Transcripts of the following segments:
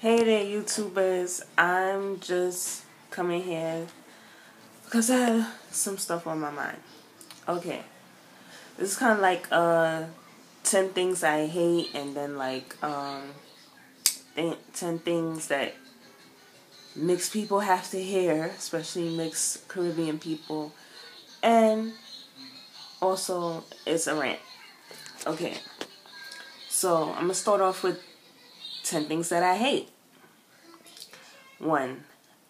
Hey there, YouTubers. I'm just coming here because I had some stuff on my mind. Okay. This is kind of like 10 things I hate, and then like 10 things that mixed people have to hear, especially mixed Caribbean people. And also it's a rant. Okay. So I'm going to start off with 10 things that I hate. 1.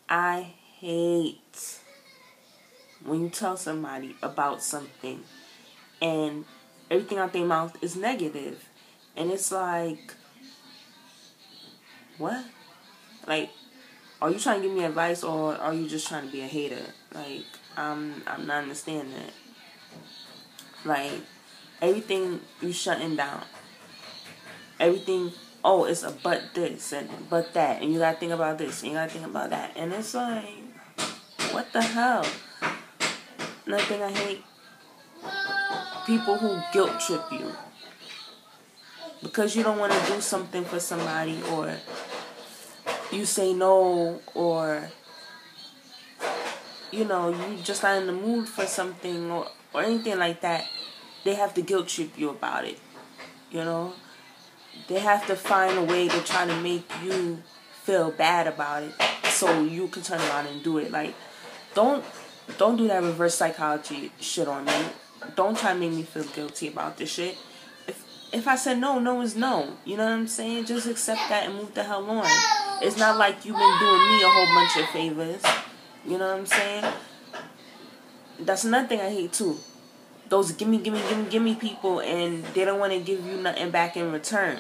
I hate when you tell somebody about something and everything out their mouth is negative. And it's like, what? Like, are you trying to give me advice, or are you just trying to be a hater? Like, I'm not understanding it. Like, everything you shutting down. Everything, oh, it's a but this and but that, and you gotta think about this and you gotta think about that. And it's like, what the hell? Another thing I hate, people who guilt trip you because you don't want to do something for somebody, or you say no, or you just not in the mood for something, or anything like that. They have to guilt trip you about it. They have to find a way to try to make you feel bad about it so you can turn around and do it. Like, don't do that reverse psychology shit on me. Don't try to make me feel guilty about this shit. If I said no, no is no. You know what I'm saying? Just accept that and move the hell on. It's not like you've been doing me a whole bunch of favors. You know what I'm saying? That's another thing I hate too. Those gimme people, and they don't want to give you nothing back in return.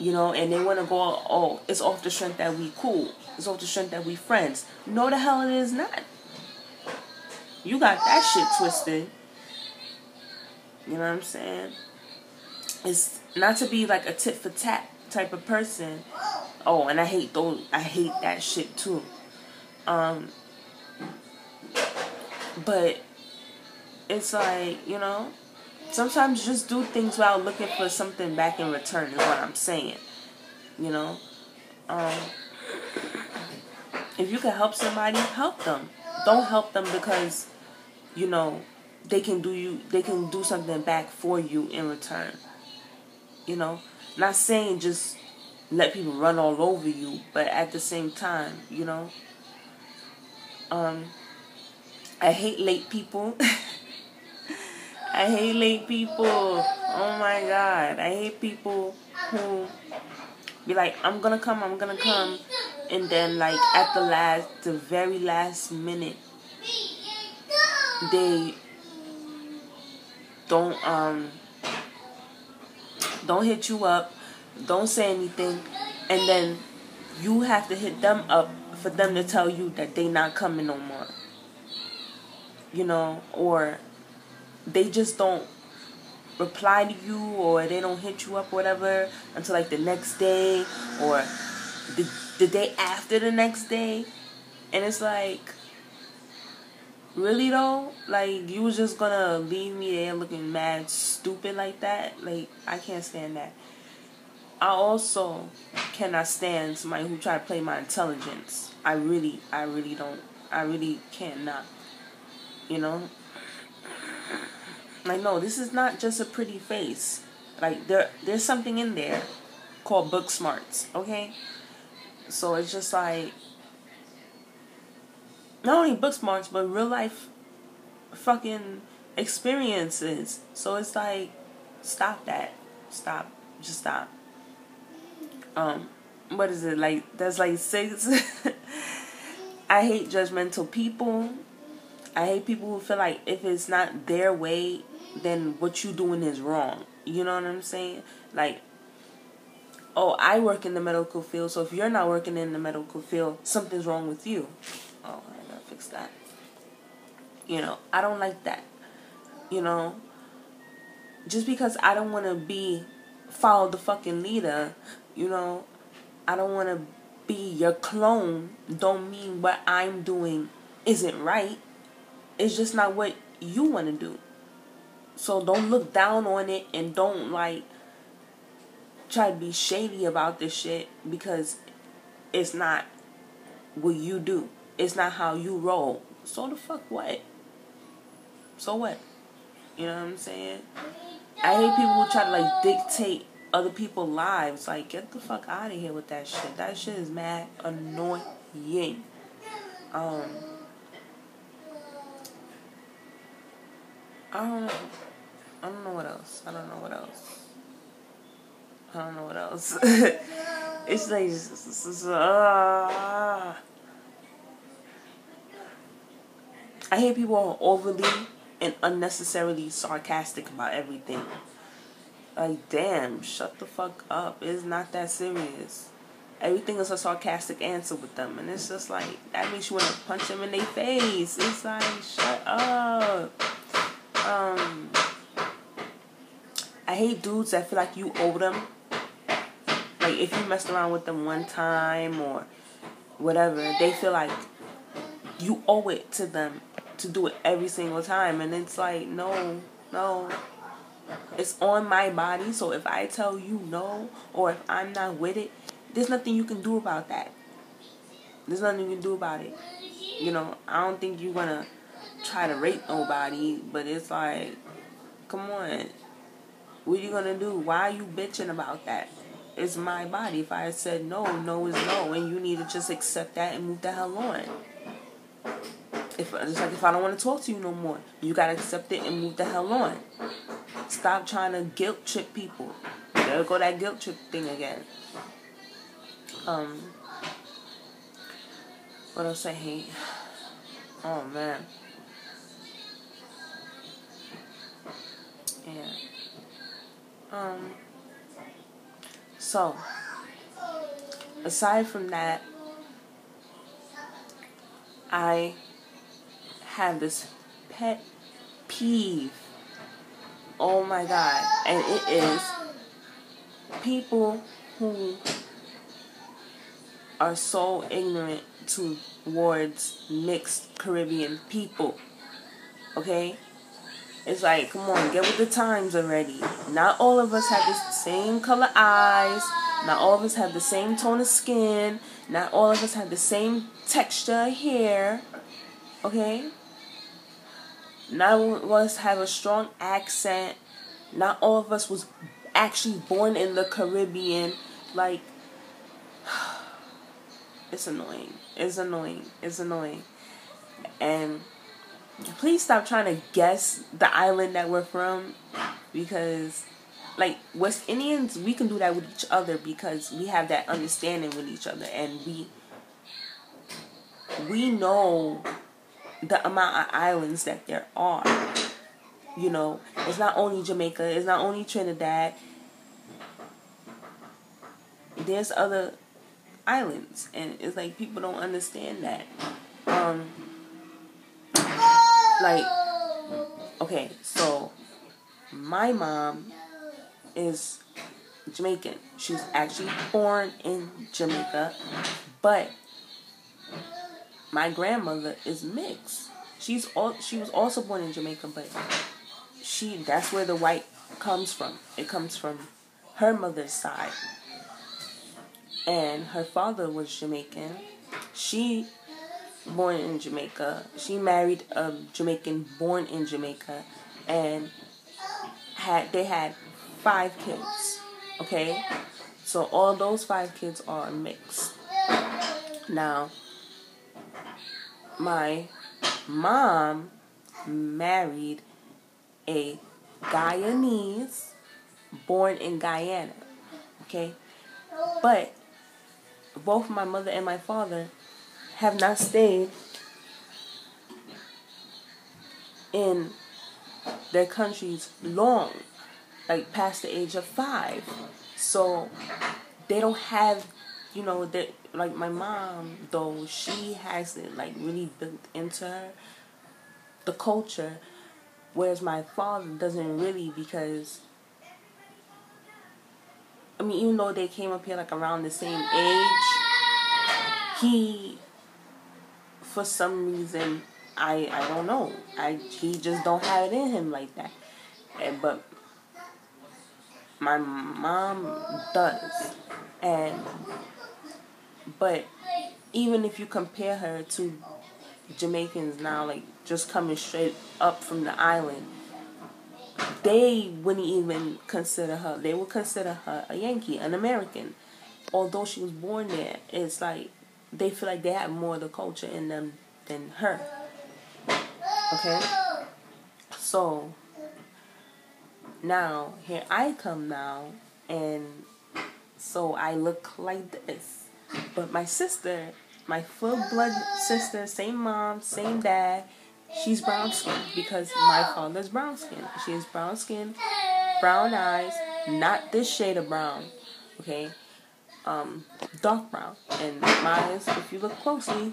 And they want to go, oh, it's off the strength that we cool. It's off the strength that we friends. No, the hell it is not. You got that shit twisted. You know what I'm saying? It's not to be like a tit for tat type of person. Oh, and I hate that shit too. But it's like, sometimes just do things without looking for something back in return is what I'm saying. If you can help somebody, help them. Don't help them because, they can do something back for you in return. Not saying just let people run all over you, but at the same time, I hate late people. I hate late people. Oh my God. I hate people who be like, I'm gonna come. And then like at the very last minute, they don't hit you up, don't say anything, and then you have to hit them up for them to tell you that they not coming no more. Or they just don't reply to you, or they don't hit you up or whatever until like the next day, or the day after the next day. And it's like, really though? Like, you was just gonna leave me there looking mad stupid like that? Like, I can't stand that. I also cannot stand somebody who try to play my intelligence. I really don't. I really cannot. Like, no, this is not just a pretty face. Like, there's something in there called book smarts, okay? So it's just like, not only book smarts, but real life fucking experiences. So it's like, stop that. Stop. Just stop. What is it? Like, that's like 6. I hate judgmental people. I hate people who feel like if it's not their way, then what you doing is wrong. You know what I'm saying? Like, oh, I work in the medical field, so if you're not working in the medical field, something's wrong with you. Oh, I gotta fix that. I don't like that. Just because I don't want to follow the fucking leader, I don't want to be your clone, don't mean what I'm doing isn't right. It's just not what you want to do. So don't look down on it, and don't like try to be shady about this shit, because It's not what you do. It's not how you roll. So the fuck what? So what? You know what I'm saying? I hate people who try to like dictate other people's lives. Like, get the fuck out of here with that shit. That shit is mad annoying. I don't know. I don't know what else. I don't know what else. I don't know what else. It's like, I hate people who are overly and unnecessarily sarcastic about everything. Like, damn, shut the fuck up. It's not that serious. Everything is a sarcastic answer with them. And it's just like, that makes you want to punch them in their face. It's like, shut up. I hate dudes that feel like you owe them. Like, if you messed around with them one time or whatever, they feel like you owe it to them to do it every single time. And it's like, no. It's on my body, so if I tell you no, or if I'm not with it, there's nothing you can do about that. There's nothing you can do about it. You know, I don't think you're gonna try to rape nobody, but it's like, come on. What are you gonna do? Why are you bitching about that? It's my body. If I said no, no is no, and you need to just accept that and move the hell on. It's like, if I don't want to talk to you no more, you gotta accept it and move the hell on. Stop trying to guilt trip people. There go that guilt trip thing again. What else I hate? Oh man. Yeah. So, aside from that, I have this pet peeve. Oh my God. And it is people who are so ignorant towards mixed Caribbean people. Okay? It's like, come on, get with the times already. Not all of us have the same color eyes. Not all of us have the same tone of skin. Not all of us have the same texture of hair. Okay? Not all of us have a strong accent. Not all of us was actually born in the Caribbean. Like, it's annoying. It's annoying. It's annoying. And please stop trying to guess the island that we're from, because like West Indians, we can do that with each other because we have that understanding with each other, and we know the amount of islands that there are. You know, it's not only Jamaica, it's not only Trinidad. There's other islands, and it's like people don't understand that. Like, okay, so my mom is Jamaican. She was actually born in Jamaica, but my grandmother is mixed. She was also born in Jamaica, but that's where the white comes from. It comes from her mother's side. And her father was Jamaican. She born in Jamaica. She married a Jamaican born in Jamaica, and they had 5 kids. Okay? So all those 5 kids are mixed. Now, my mom married a Guyanese born in Guyana. Okay? But both my mother and my father have not stayed in their countries long, like past the age of 5. So they don't have, you know, like my mom, though, she has it like really built into her, the culture, whereas my father doesn't really, because I mean, even though they came up here like around the same age, he, for some reason, I don't know, he just don't have it in him like that. But my mom does. And But even if you compare her to Jamaicans now, like just coming straight up from the island, they wouldn't even consider her. They would consider her a Yankee, an American. Although she was born there, it's like they feel like they have more of the culture in them than her. Okay? So, now, here I come now, and so I look like this. But my sister, my full blood sister, same mom, same dad, she's brown skinned because my father's brown skinned. She is brown skinned, brown eyes, not this shade of brown, okay? Dark brown. And mine, if you look closely,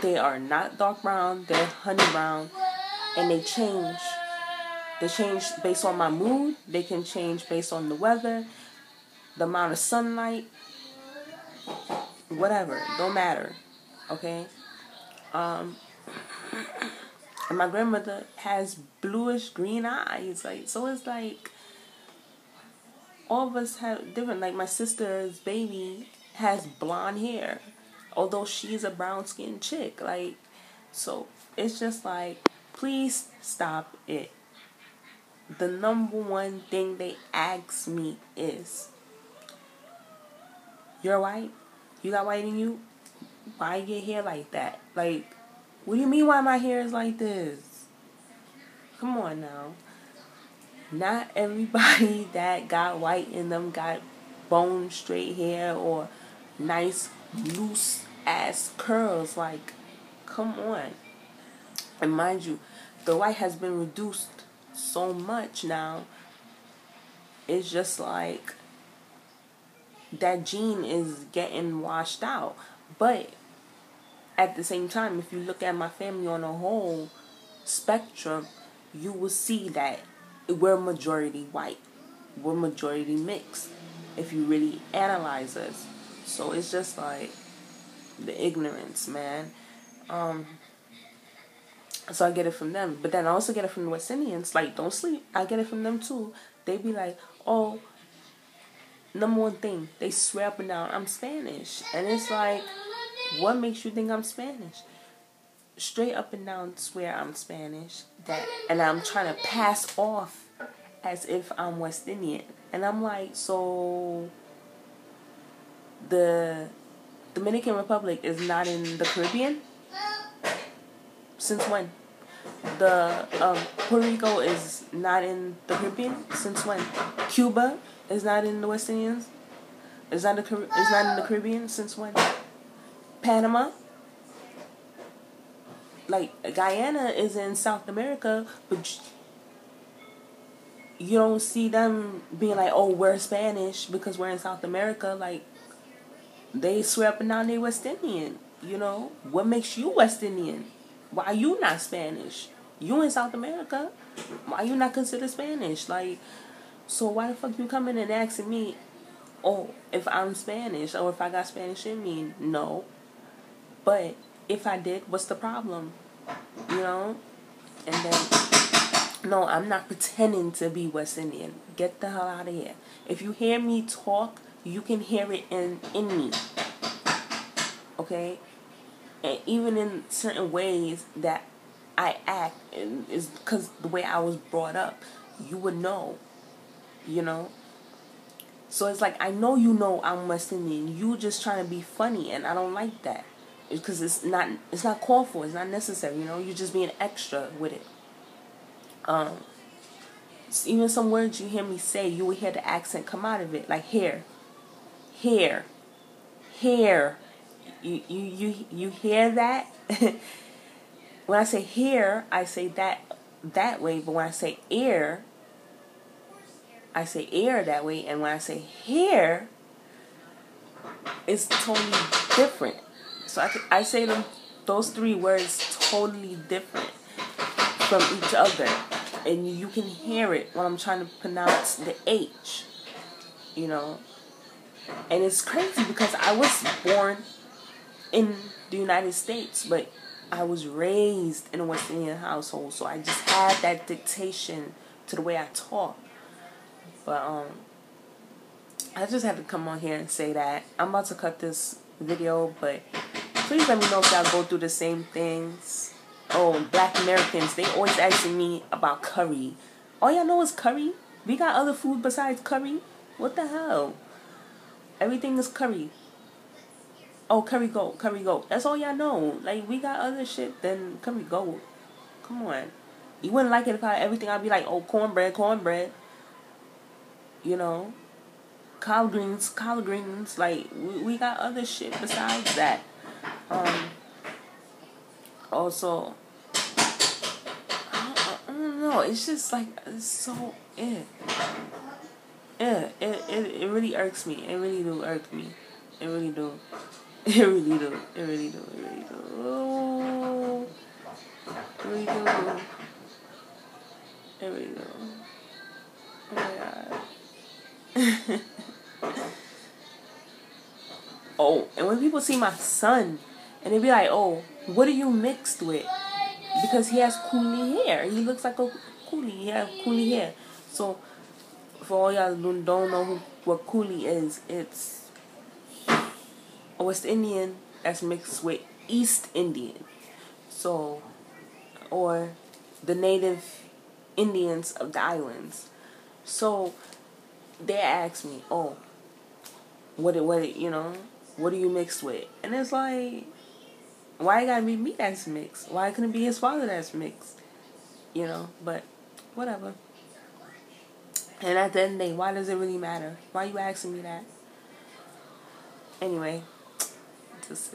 they are not dark brown, they're honey brown, and they change. They change based on my mood, they can change based on the weather, the amount of sunlight, whatever, don't matter, okay? And my grandmother has bluish green eyes, like, so it's like all of us have different. Like my sister's baby has blonde hair, although she's a brown skinned chick. Like, so it's just like, please stop it. The number one thing they ask me is, you're white? You got white in you? Why your hair like that? Like, what do you mean why my hair is like this? Come on now. Not everybody that got white in them got bone straight hair or nice loose ass curls. Like, come on. And mind you, the white has been reduced so much now. It's just like that gene is getting washed out. But at the same time, if you look at my family on a whole spectrum, you will see that we're majority white. We're majority mixed, if you really analyze us. So it's just like the ignorance, man. So I get it from them. But then I also get it from the West Indians. Like, don't sleep. I get it from them too. They be like, oh, number one thing, they swear up and down, I'm Spanish. And it's like, what makes you think I'm Spanish? Straight up and down swear I'm Spanish. And I'm trying to pass off as if I'm West Indian. And I'm like, so the Dominican Republic is not in the Caribbean? Since when? The Puerto Rico is not in the Caribbean? Since when? Cuba is not in the West Indians? Is not in the Caribbean? Since when? Panama? Like, Guyana is in South America, but you don't see them being like, oh, we're Spanish because we're in South America. Like, they swear up and down they West Indian, you know? What makes you West Indian? Why you not Spanish? You in South America. Why you not considered Spanish? Like, so why the fuck you coming and asking me, oh, if I'm Spanish or if I got Spanish in me? No. But if I did, what's the problem? You know? And then, no, I'm not pretending to be West Indian. Get the hell out of here. If you hear me talk, you can hear it in me. Okay? And even in certain ways that I act, is because the way I was brought up, you would know, you know? So it's like, I know you know I'm West Indian. You just trying to be funny, and I don't like that. Because it's not called for. It's not necessary, you know? You're just being extra with it. Even some words you hear me say, you will hear the accent come out of it. Like hair. You hear that? When I say hair, I say that way. But when I say air, I say air that way. And when I say hair, it's totally different. So I say those three words totally different from each other. And you can hear it when I'm trying to pronounce the H, you know. And it's crazy because I was born in the United States, but I was raised in a West Indian household. So I just had that dictation to the way I talk. But I just had to come on here and say that I'm about to cut this video, but please let me know if y'all go through the same things. Oh, Black Americans, they always asking me about curry. All y'all know is curry? We got other food besides curry? What the hell? Everything is curry. Oh, curry goat, curry goat. That's all y'all know. Like, we got other shit than curry goat. Come on. You wouldn't like it if everything I'd be like, oh, cornbread, cornbread. You know? Collard greens, collard greens. Like, we got other shit besides that. Also, I don't know. It's just like, it's so, it really irks me. It really do irk me. It really do. It really do. It really do. It really do. Oh, it really do. It really do. Oh my god. Oh, and when people see my son, and they be like, oh, what are you mixed with? Because he has coolie hair. He looks like a coolie. He has coolie hair. So, for all y'all who don't know what coolie is, it's a West Indian that's mixed with East Indian. So, or the native Indians of the islands. So, they ask me, oh, what are you mixed with? And it's like, why it gotta be me that's mixed? Why couldn't it be his father that's mixed? You know, but whatever. And at the end of the day, why does it really matter? Why are you asking me that? Anyway, just